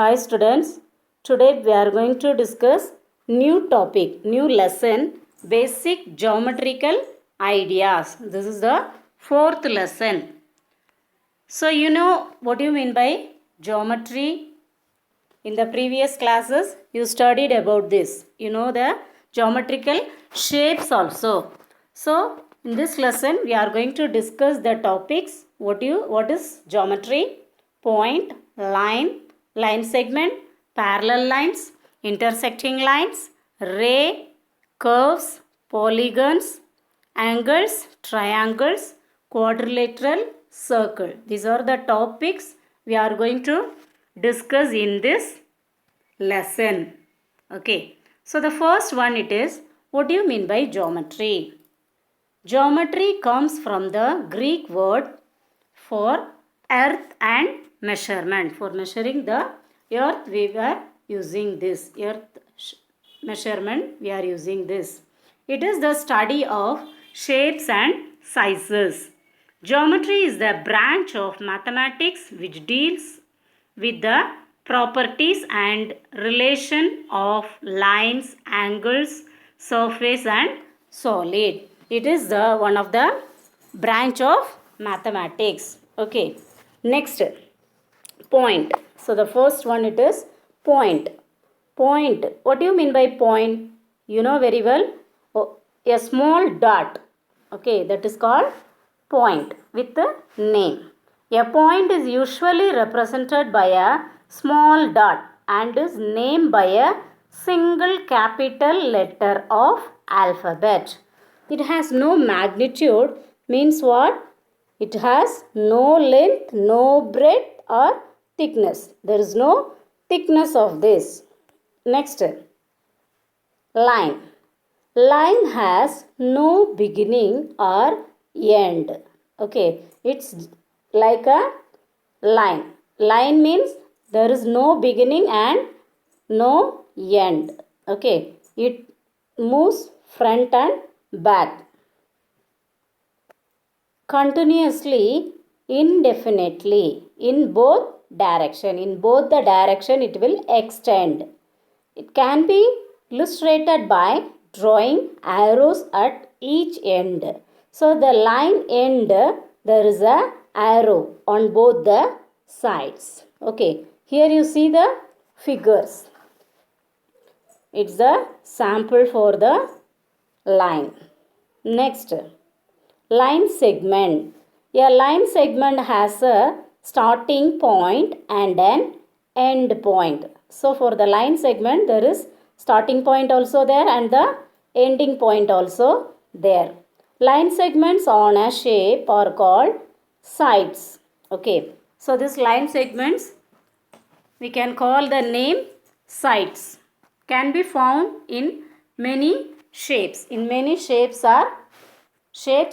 Hi students, today we are going to discuss new topic, new lesson, basic geometrical ideas. This is the fourth lesson. So you know what you mean by geometry? In the previous classes you studied about this. You know the geometrical shapes also. So in this lesson we are going to discuss the topics. What is geometry? Point, line segment, parallel lines, intersecting lines, ray, curves, polygons, angles, triangles, quadrilateral, circle. These are the topics we are going to discuss in this lesson. Okay. So the first one it is, what do you mean by geometry? Geometry comes from the Greek word for earth and measurement. For measuring the earth we were using this. Measurement we are using this. It is the study of shapes and sizes. Geometry is the branch of mathematics which deals with the properties and relation of lines, angles, surface and solid. It is the one of the branch of mathematics. Okay. Next, point. So the first one it is point. Point. What do you mean by point? You know very well. Oh, a small dot. Okay, that is called point with the name. A point is usually represented by a small dot and is named by a single capital letter of alphabet. It has no magnitude, means what? It has no length, no breadth or thickness. There is no thickness of this. Next, line. Line has no beginning or end. Okay, it's like a line. Line means there is no beginning and no end. Okay, it moves front and back continuously, indefinitely, in both direction. In both the direction it will extend. It can be illustrated by drawing arrows at each end. So the line end there is a arrow on both the sides. Okay, here you see the figures. It's the sample for the line. Next, line segment. A line segment has a starting point and an end point. So for the line segment there is starting point also there and the ending point also there. Line segments on a shape are called sides. Okay. So this line segments we can call the name sides. Can be found in many shapes. In many shapes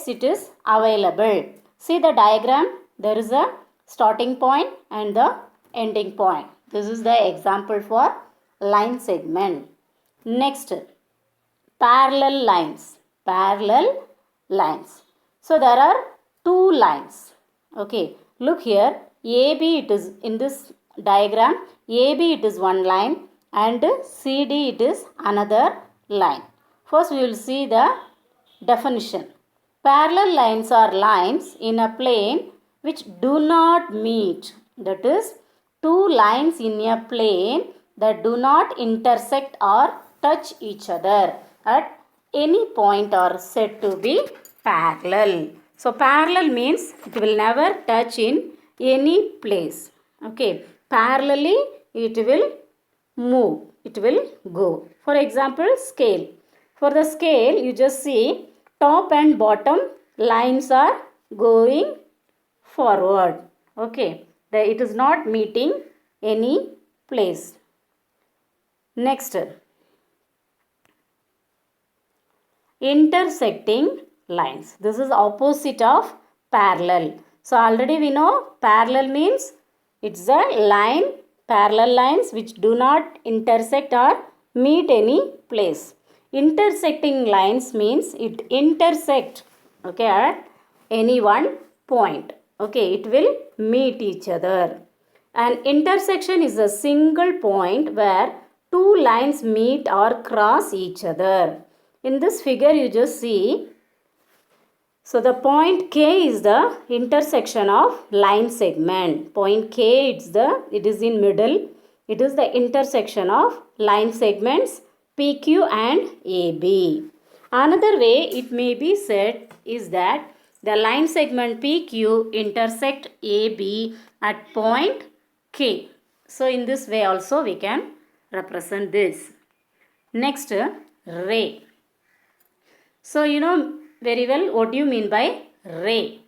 it is available. See the diagram. There is a starting point and the ending point. This is the example for line segment. Next, parallel lines. Parallel lines. So there are two lines. Okay, look here. AB it is in this diagram. AB it is one line and CD it is another line. First we will see the definition. Parallel lines are lines in a plane which do not meet. That is, two lines in a plane that do not intersect or touch each other at any point are said to be parallel. So parallel means it will never touch in any place. Okay, parallelly it will move, it will go. For example, scale. For the scale you just see top and bottom lines are going forward. Okay, it is not meeting any place. Next, intersecting lines. This is opposite of parallel. So already we know parallel means it's a line, parallel lines which do not intersect or meet any place. Intersecting lines means it intersect, okay, at any one point. Okay, it will meet each other. An intersection is a single point where two lines meet or cross each other. In this figure you just see, so the point K is the intersection of line segment. Point K, it is in middle. It is the intersection of line segments PQ and AB. Another way it may be said is that the line segment PQ intersect AB at point K. So in this way also we can represent this. Next, ray. So you know very well what do you mean by ray.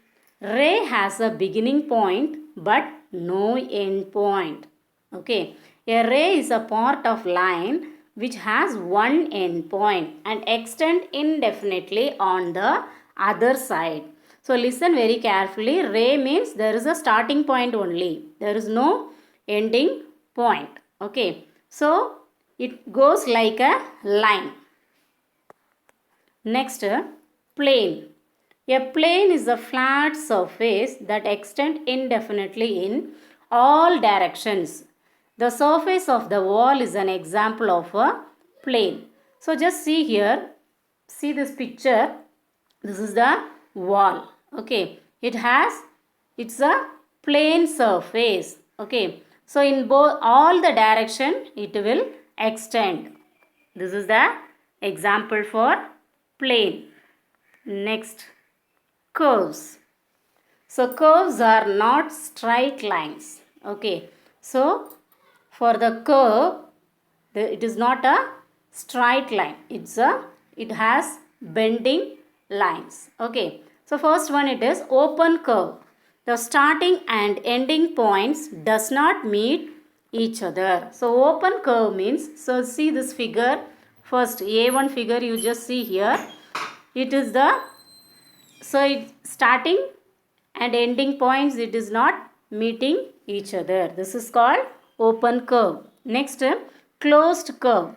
Ray has a beginning point but no end point. Okay. A ray is a part of line which has one end point and extend indefinitely on the other side. So listen very carefully. Ray means there is a starting point only. There is no ending point. Okay. So it goes like a line. Next, plane. A plane is a flat surface that extends indefinitely in all directions. The surface of the wall is an example of a plane. So just see here, see this picture. This is the wall. Okay, it's a plane surface. Okay, so in all the direction it will extend. This is the example for plane. Next, curves. So curves are not straight lines. Okay, so for the curve, it is not a straight line. It has bending lines. Okay, so first one, it is open curve. The starting and ending points does not meet each other. So open curve means, so see this figure. First A1 figure you just see here. It is starting and ending points, it is not meeting each other. This is called open curve. Next, closed curve.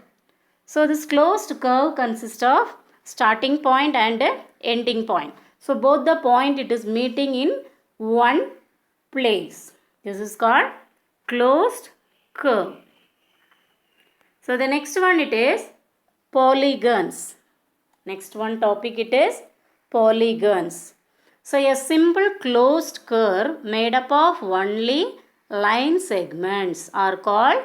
So this closed curve consists of starting point and ending point. So both the point it is meeting in one place. This is called closed curve. So the next one it is polygons. Next one topic it is polygons. So a simple closed curve made up of only line segments are called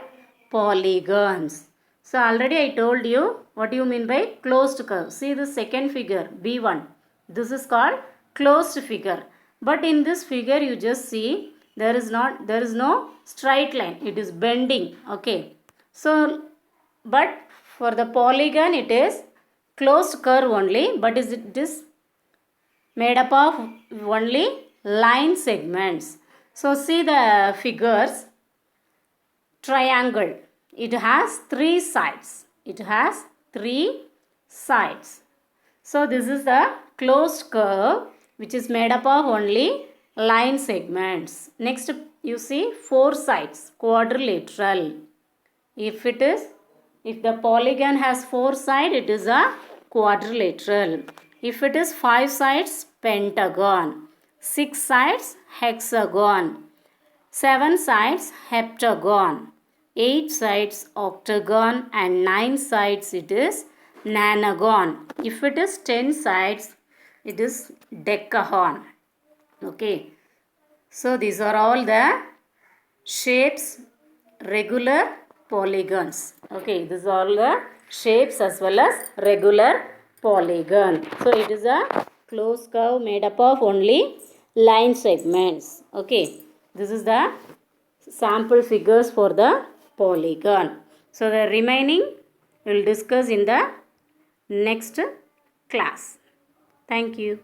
polygons. So already I told you what do you mean by closed curve. See the second figure B1. This is called closed figure. But in this figure you just see there is no straight line. It is bending. Okay. So but for the polygon it is closed curve only, but it is made up of only line segments. So see the figures. Triangle. It has three sides. It has three sides. So this is the closed curve which is made up of only line segments. Next you see four sides. Quadrilateral. If the polygon has four sides, it is a quadrilateral. If it is five sides, pentagon. 6 sides, hexagon. 7 sides, heptagon. 8 sides, octagon, and 9 sides it is nonagon. If it is 10 sides, it is decagon. Okay. So these are all the shapes, regular, polygons. Okay, these are all the shapes as well as regular polygon. So it is a closed curve made up of only line segments. Okay, this is the sample figures for the polygon. So the remaining we will discuss in the next class. Thank you.